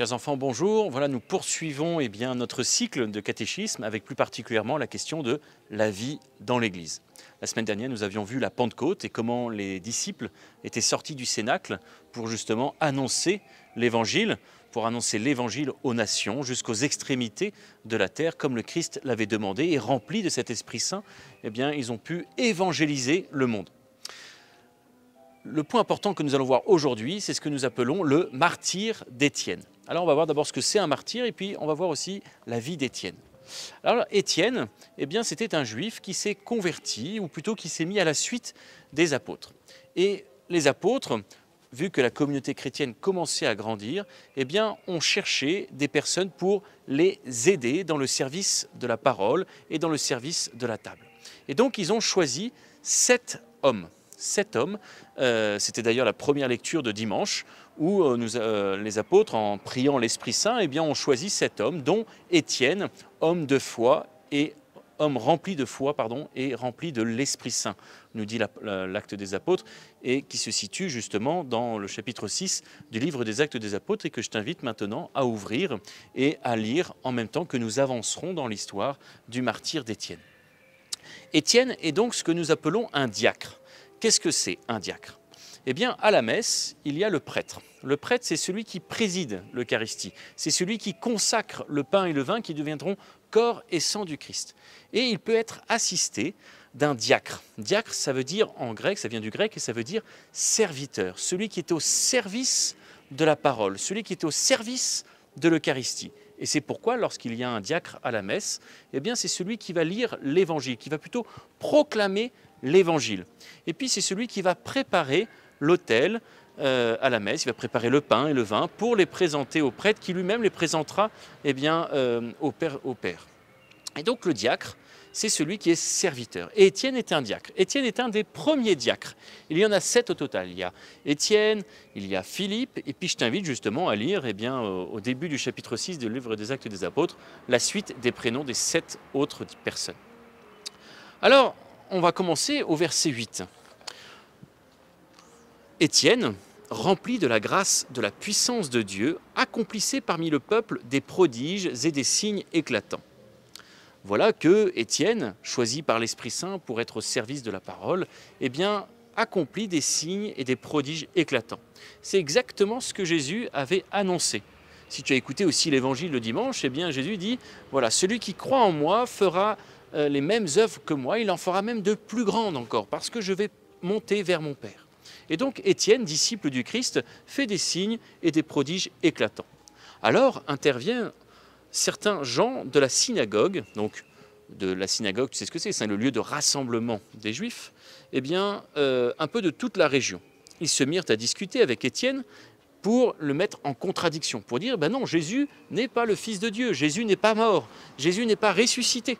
Chers enfants, bonjour. Voilà, nous poursuivons notre cycle de catéchisme avec plus particulièrement la question de la vie dans l'Église. La semaine dernière, nous avions vu la Pentecôte et comment les disciples étaient sortis du Cénacle pour justement annoncer l'Évangile, aux nations, jusqu'aux extrémités de la terre, comme le Christ l'avait demandé, et remplis de cet Esprit Saint, ils ont pu évangéliser le monde. Le point important que nous allons voir aujourd'hui, c'est ce que nous appelons le martyre d'Étienne. Alors on va voir d'abord ce que c'est un martyr et puis on va voir aussi la vie d'Étienne. Alors Étienne, c'était un juif qui s'est converti, ou plutôt qui s'est mis à la suite des apôtres. Et les apôtres, vu que la communauté chrétienne commençait à grandir, ont cherché des personnes pour les aider dans le service de la parole et dans le service de la table. Et donc ils ont choisi 7 hommes. 7 hommes, c'était d'ailleurs la première lecture de dimanche, où les apôtres, en priant l'Esprit Saint, ont choisi 7 hommes, dont Étienne, homme rempli de foi et rempli de l'Esprit Saint, nous dit l'acte des apôtres, et qui se situe justement dans le chapitre 6 du livre des actes des apôtres, et que je t'invite maintenant à ouvrir et à lire en même temps que nous avancerons dans l'histoire du martyre d'Étienne. Étienne est donc ce que nous appelons un diacre. Qu'est-ce que c'est un diacre ? À la messe, il y a le prêtre. Le prêtre, c'est celui qui préside l'Eucharistie. C'est celui qui consacre le pain et le vin qui deviendront corps et sang du Christ. Et il peut être assisté d'un diacre. Diacre, ça veut dire en grec, ça vient du grec et ça veut dire serviteur. Celui qui est au service de la parole, celui qui est au service de l'Eucharistie. Et c'est pourquoi, lorsqu'il y a un diacre à la messe, c'est celui qui va lire l'Évangile, qui va plutôt proclamer l'Évangile. Et puis c'est celui qui va préparer l'autel à la messe, il va préparer le pain et le vin pour les présenter au prêtre qui lui-même les présentera au Père. Et donc le diacre, c'est celui qui est serviteur. Et Étienne est un diacre. Étienne est un des premiers diacres. Il y en a 7 au total. Il y a Étienne, il y a Philippe, et puis je t'invite justement à lire au début du chapitre 6 du livre des Actes des Apôtres, la suite des prénoms des 7 autres personnes. Alors, on va commencer au verset 8. Étienne, rempli de la grâce, de la puissance de Dieu, accomplissait parmi le peuple des prodiges et des signes éclatants. Voilà que Étienne, choisi par l'Esprit Saint pour être au service de la parole, accomplit des signes et des prodiges éclatants. C'est exactement ce que Jésus avait annoncé. Si tu as écouté aussi l'Évangile le dimanche, Jésus dit, voilà, celui qui croit en moi fera les mêmes œuvres que moi, il en fera même de plus grandes encore, parce que je vais monter vers mon Père. Et donc Étienne, disciple du Christ, fait des signes et des prodiges éclatants. Alors intervient certains gens de la synagogue, donc de la synagogue, tu sais ce que c'est le lieu de rassemblement des Juifs, un peu de toute la région. Ils se mirent à discuter avec Étienne pour le mettre en contradiction, pour dire, non, Jésus n'est pas le Fils de Dieu, Jésus n'est pas mort, Jésus n'est pas ressuscité.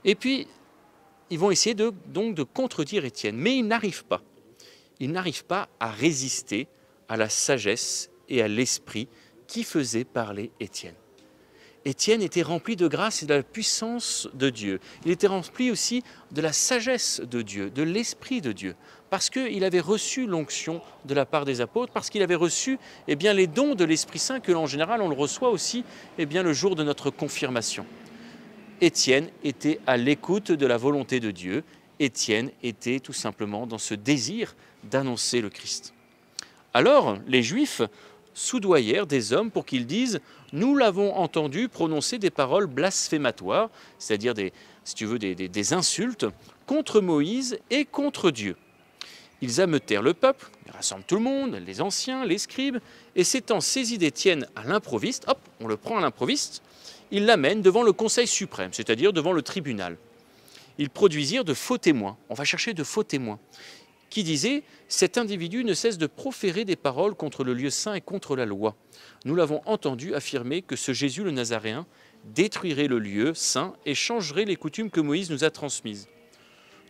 Et puis, ils vont essayer de contredire Étienne, mais ils n'arrivent pas. Ils n'arrivent pas à résister à la sagesse et à l'esprit qui faisait parler Étienne. Étienne était rempli de grâce et de la puissance de Dieu. Il était rempli aussi de la sagesse de Dieu, de l'Esprit de Dieu, parce qu'il avait reçu l'onction de la part des apôtres, parce qu'il avait reçu les dons de l'Esprit Saint, que en général on le reçoit aussi le jour de notre confirmation. Étienne était à l'écoute de la volonté de Dieu. Étienne était tout simplement dans ce désir d'annoncer le Christ. Alors, les Juifs soudoyèrent des hommes pour qu'ils disent « Nous l'avons entendu prononcer des paroles blasphématoires », c'est-à-dire des insultes contre Moïse et contre Dieu. Ils ameutèrent le peuple, ils rassemblent tout le monde, les anciens, les scribes, et s'étant saisis d'Étienne à l'improviste, hop, on le prend à l'improviste, ils l'amènent devant le Conseil suprême, c'est-à-dire devant le tribunal. Ils produisirent de faux témoins, on va chercher de faux témoins, qui disaient « Cet individu ne cesse de proférer des paroles contre le lieu saint et contre la loi. Nous l'avons entendu affirmer que ce Jésus le Nazaréen détruirait le lieu saint et changerait les coutumes que Moïse nous a transmises. »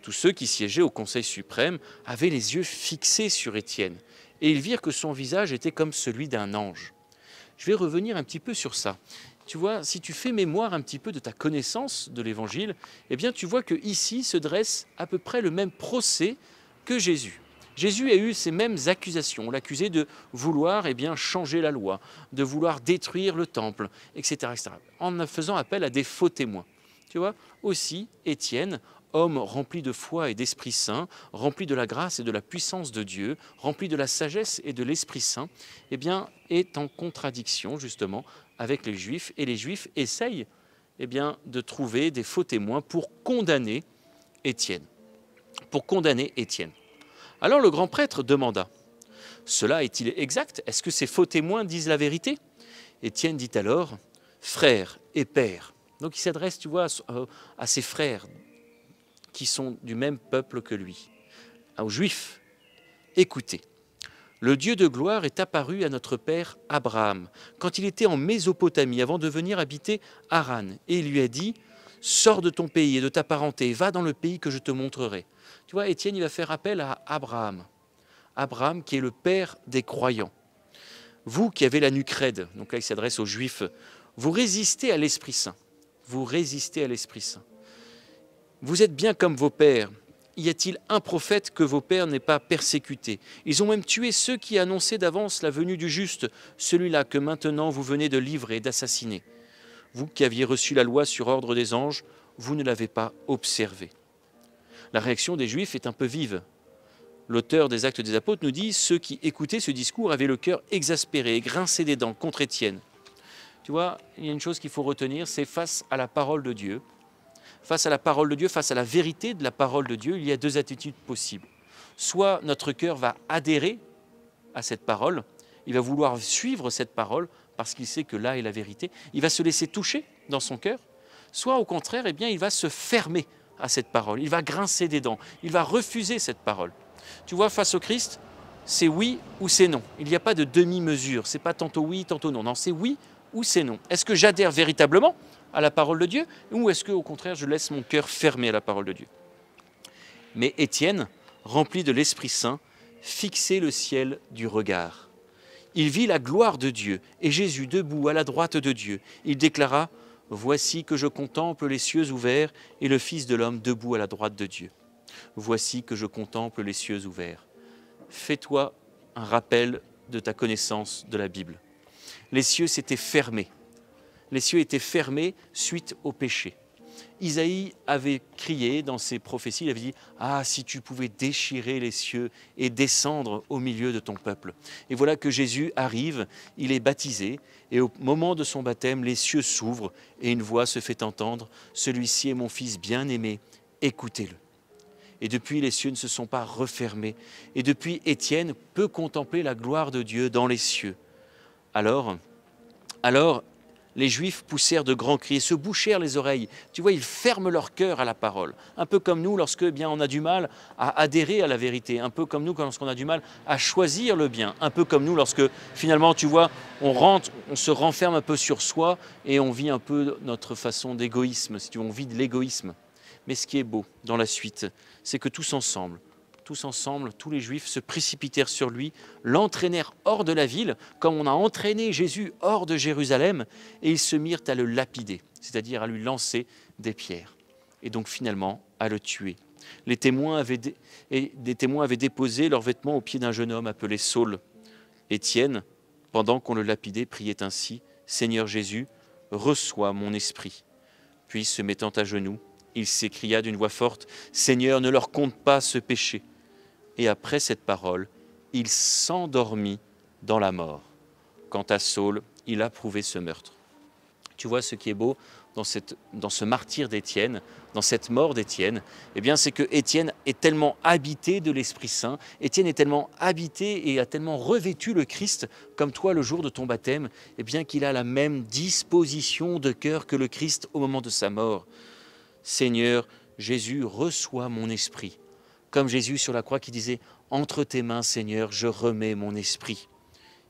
Tous ceux qui siégeaient au Conseil suprême avaient les yeux fixés sur Étienne, et ils virent que son visage était comme celui d'un ange. Je vais revenir un petit peu sur ça. Tu vois, si tu fais mémoire un petit peu de ta connaissance de l'Évangile, tu vois qu'ici se dresse à peu près le même procès que Jésus. Jésus a eu ces mêmes accusations. On l'accusait de vouloir changer la loi, de vouloir détruire le temple, etc., etc., en faisant appel à des faux témoins. Tu vois, aussi, Étienne, homme rempli de foi et d'Esprit Saint, rempli de la grâce et de la puissance de Dieu, rempli de la sagesse et de l'Esprit Saint, est en contradiction justement avec les Juifs. Et les Juifs essayent de trouver des faux témoins pour condamner Étienne. Alors le grand prêtre demanda, « Cela est-il exact? Est-ce que ces faux témoins disent la vérité ?» Étienne dit alors, « Frère et père ». Donc il s'adresse, tu vois, à ses frères qui sont du même peuple que lui, aux Juifs. Écoutez, le Dieu de gloire est apparu à notre père Abraham quand il était en Mésopotamie avant de venir habiter Haran. Et il lui a dit, sors de ton pays et de ta parenté, va dans le pays que je te montrerai. Tu vois, Étienne, il va faire appel à Abraham. Abraham qui est le père des croyants. Vous qui avez la nuque raide, donc là il s'adresse aux Juifs, vous résistez à l'Esprit Saint. Vous résistez à l'Esprit Saint. Vous êtes bien comme vos pères. Y a-t-il un prophète que vos pères n'aient pas persécuté? Ils ont même tué ceux qui annonçaient d'avance la venue du juste, celui-là que maintenant vous venez de livrer et d'assassiner. Vous qui aviez reçu la loi sur ordre des anges, vous ne l'avez pas observée. La réaction des Juifs est un peu vive. L'auteur des Actes des Apôtres nous dit « Ceux qui écoutaient ce discours avaient le cœur exaspéré et grincé des dents contre Étienne. » Tu vois, il y a une chose qu'il faut retenir, c'est face à la parole de Dieu. Face à la parole de Dieu, face à la vérité de la parole de Dieu, il y a deux attitudes possibles. Soit notre cœur va adhérer à cette parole, il va vouloir suivre cette parole parce qu'il sait que là est la vérité, il va se laisser toucher dans son cœur, soit au contraire, il va se fermer à cette parole, il va grincer des dents, il va refuser cette parole. Tu vois, face au Christ, c'est oui ou c'est non. Il n'y a pas de demi-mesure, c'est pas tantôt oui, tantôt non. Non, c'est oui ou c'est non. Est-ce que j'adhère véritablement à la parole de Dieu ou est-ce qu'au contraire, je laisse mon cœur fermé à la parole de Dieu? Mais Étienne, rempli de l'Esprit Saint, fixait le ciel du regard. Il vit la gloire de Dieu et Jésus debout à la droite de Dieu. Il déclara « Voici que je contemple les cieux ouverts et le Fils de l'homme debout à la droite de Dieu. Voici que je contemple les cieux ouverts. » Fais-toi un rappel de ta connaissance de la Bible. Les cieux s'étaient fermés. Les cieux étaient fermés suite au péché. Isaïe avait crié dans ses prophéties, il avait dit « Ah, si tu pouvais déchirer les cieux et descendre au milieu de ton peuple ». Et voilà que Jésus arrive, il est baptisé, et au moment de son baptême, les cieux s'ouvrent et une voix se fait entendre « Celui-ci est mon Fils bien-aimé, écoutez-le ». Et depuis, les cieux ne se sont pas refermés. Et depuis, Étienne peut contempler la gloire de Dieu dans les cieux. Alors, les Juifs poussèrent de grands cris et se bouchèrent les oreilles. Tu vois, ils ferment leur cœur à la parole. Un peu comme nous lorsque on a du mal à adhérer à la vérité. Un peu comme nous lorsqu'on a du mal à choisir le bien. Un peu comme nous lorsque finalement, tu vois, on rentre, on se renferme un peu sur soi et on vit un peu notre façon d'égoïsme. Si tu veux, on vit de l'égoïsme. Mais ce qui est beau dans la suite, c'est que tous ensemble, tous les Juifs se précipitèrent sur lui, l'entraînèrent hors de la ville, comme on a entraîné Jésus hors de Jérusalem, et ils se mirent à le lapider, c'est-à-dire à lui lancer des pierres, et donc finalement à le tuer. Des témoins avaient déposé leurs vêtements aux pieds d'un jeune homme appelé Saul. Étienne, pendant qu'on le lapidait, priait ainsi, « Seigneur Jésus, reçois mon esprit ». Puis, se mettant à genoux, il s'écria d'une voix forte, « Seigneur, ne leur compte pas ce péché ». Et après cette parole, il s'endormit dans la mort. Quant à Saul, il approuvait ce meurtre. Tu vois ce qui est beau dans ce martyre d'Étienne, dans cette mort d'Étienne, c'est que Étienne est tellement habité de l'Esprit Saint, Étienne est tellement habité et a tellement revêtu le Christ, comme toi le jour de ton baptême, qu'il a la même disposition de cœur que le Christ au moment de sa mort. Seigneur, Jésus, reçois mon esprit. Comme Jésus sur la croix qui disait « Entre tes mains, Seigneur, je remets mon esprit ».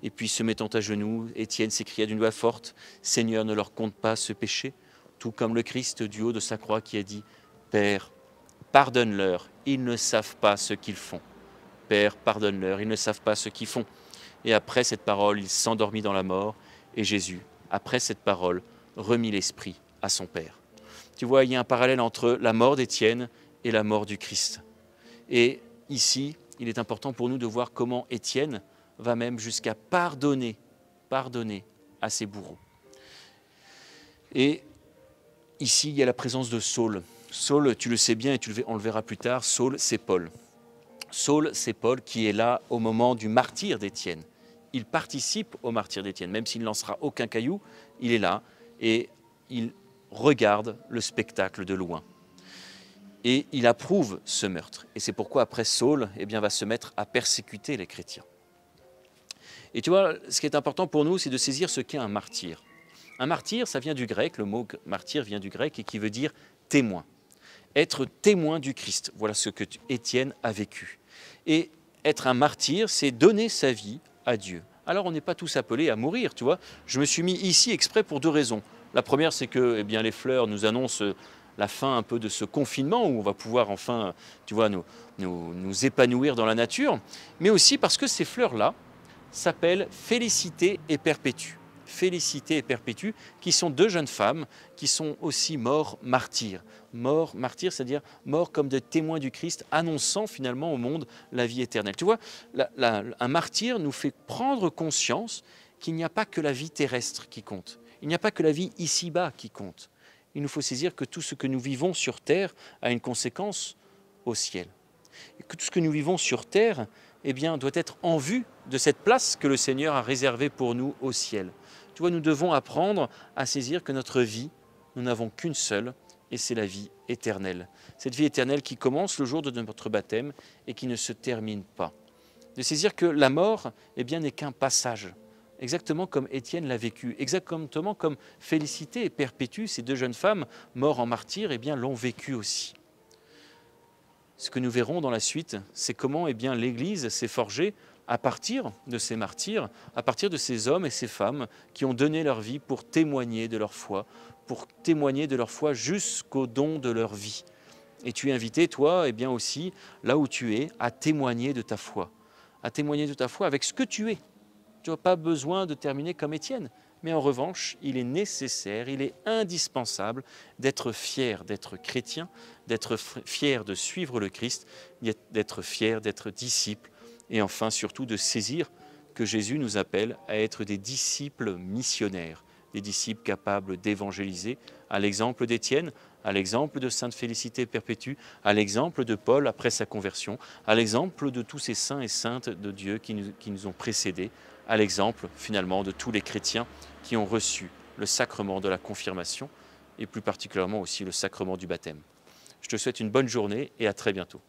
Et puis, se mettant à genoux, Étienne s'écria d'une voix forte « Seigneur, ne leur compte pas ce péché ». Tout comme le Christ du haut de sa croix qui a dit « Père, pardonne-leur, ils ne savent pas ce qu'ils font. Père, pardonne-leur, ils ne savent pas ce qu'ils font. » Et après cette parole, il s'endormit dans la mort. Et Jésus, après cette parole, remit l'esprit à son Père. Tu vois, il y a un parallèle entre la mort d'Étienne et la mort du Christ. Et ici, il est important pour nous de voir comment Étienne va même jusqu'à pardonner à ses bourreaux. Et ici, il y a la présence de Saul. Saul, tu le sais bien et on le verra plus tard, Saul, c'est Paul. Saul, c'est Paul qui est là au moment du martyre d'Étienne. Il participe au martyre d'Étienne, même s'il ne lancera aucun caillou, il est là et il regarde le spectacle de loin. Et il approuve ce meurtre. Et c'est pourquoi après Saul va se mettre à persécuter les chrétiens. Et tu vois, ce qui est important pour nous, c'est de saisir ce qu'est un martyr. Un martyr, ça vient du grec, le mot martyr vient du grec et qui veut dire témoin. Être témoin du Christ, voilà ce que Étienne a vécu. Et être un martyr, c'est donner sa vie à Dieu. Alors on n'est pas tous appelés à mourir, tu vois. Je me suis mis ici exprès pour 2 raisons. La première, c'est que les fleurs nous annoncent la fin un peu de ce confinement où on va pouvoir enfin, tu vois, nous épanouir dans la nature. Mais aussi parce que ces fleurs-là s'appellent Félicité et Perpétue. Félicité et Perpétue, qui sont 2 jeunes femmes qui sont aussi morts martyrs. Morts martyrs, c'est-à-dire morts comme des témoins du Christ, annonçant finalement au monde la vie éternelle. Tu vois, un martyr nous fait prendre conscience qu'il n'y a pas que la vie terrestre qui compte. Il n'y a pas que la vie ici-bas qui compte. Il nous faut saisir que tout ce que nous vivons sur terre a une conséquence au ciel. Et que tout ce que nous vivons sur terre doit être en vue de cette place que le Seigneur a réservée pour nous au ciel. Tu vois, nous devons apprendre à saisir que notre vie, nous n'avons qu'une seule, et c'est la vie éternelle. Cette vie éternelle qui commence le jour de notre baptême et qui ne se termine pas. De saisir que la mort n'est qu'un passage, exactement comme Étienne l'a vécu, exactement comme Félicité et Perpétue, ces 2 jeunes femmes mortes en martyrs, l'ont vécu aussi. Ce que nous verrons dans la suite, c'est comment l'Église s'est forgée à partir de ces martyrs, à partir de ces hommes et ces femmes qui ont donné leur vie pour témoigner de leur foi jusqu'au don de leur vie. Et tu es invité, toi, aussi, là où tu es, à témoigner de ta foi avec ce que tu es. Tu n'as pas besoin de terminer comme Étienne, mais en revanche, il est nécessaire, il est indispensable d'être fier d'être chrétien, d'être fier de suivre le Christ, d'être fier d'être disciple, et enfin surtout de saisir que Jésus nous appelle à être des disciples missionnaires, des disciples capables d'évangéliser, à l'exemple d'Étienne, à l'exemple de Sainte Félicité Perpétue, à l'exemple de Paul après sa conversion, à l'exemple de tous ces saints et saintes de Dieu qui nous ont précédés, à l'exemple finalement de tous les chrétiens qui ont reçu le sacrement de la confirmation et plus particulièrement aussi le sacrement du baptême. Je te souhaite une bonne journée et à très bientôt.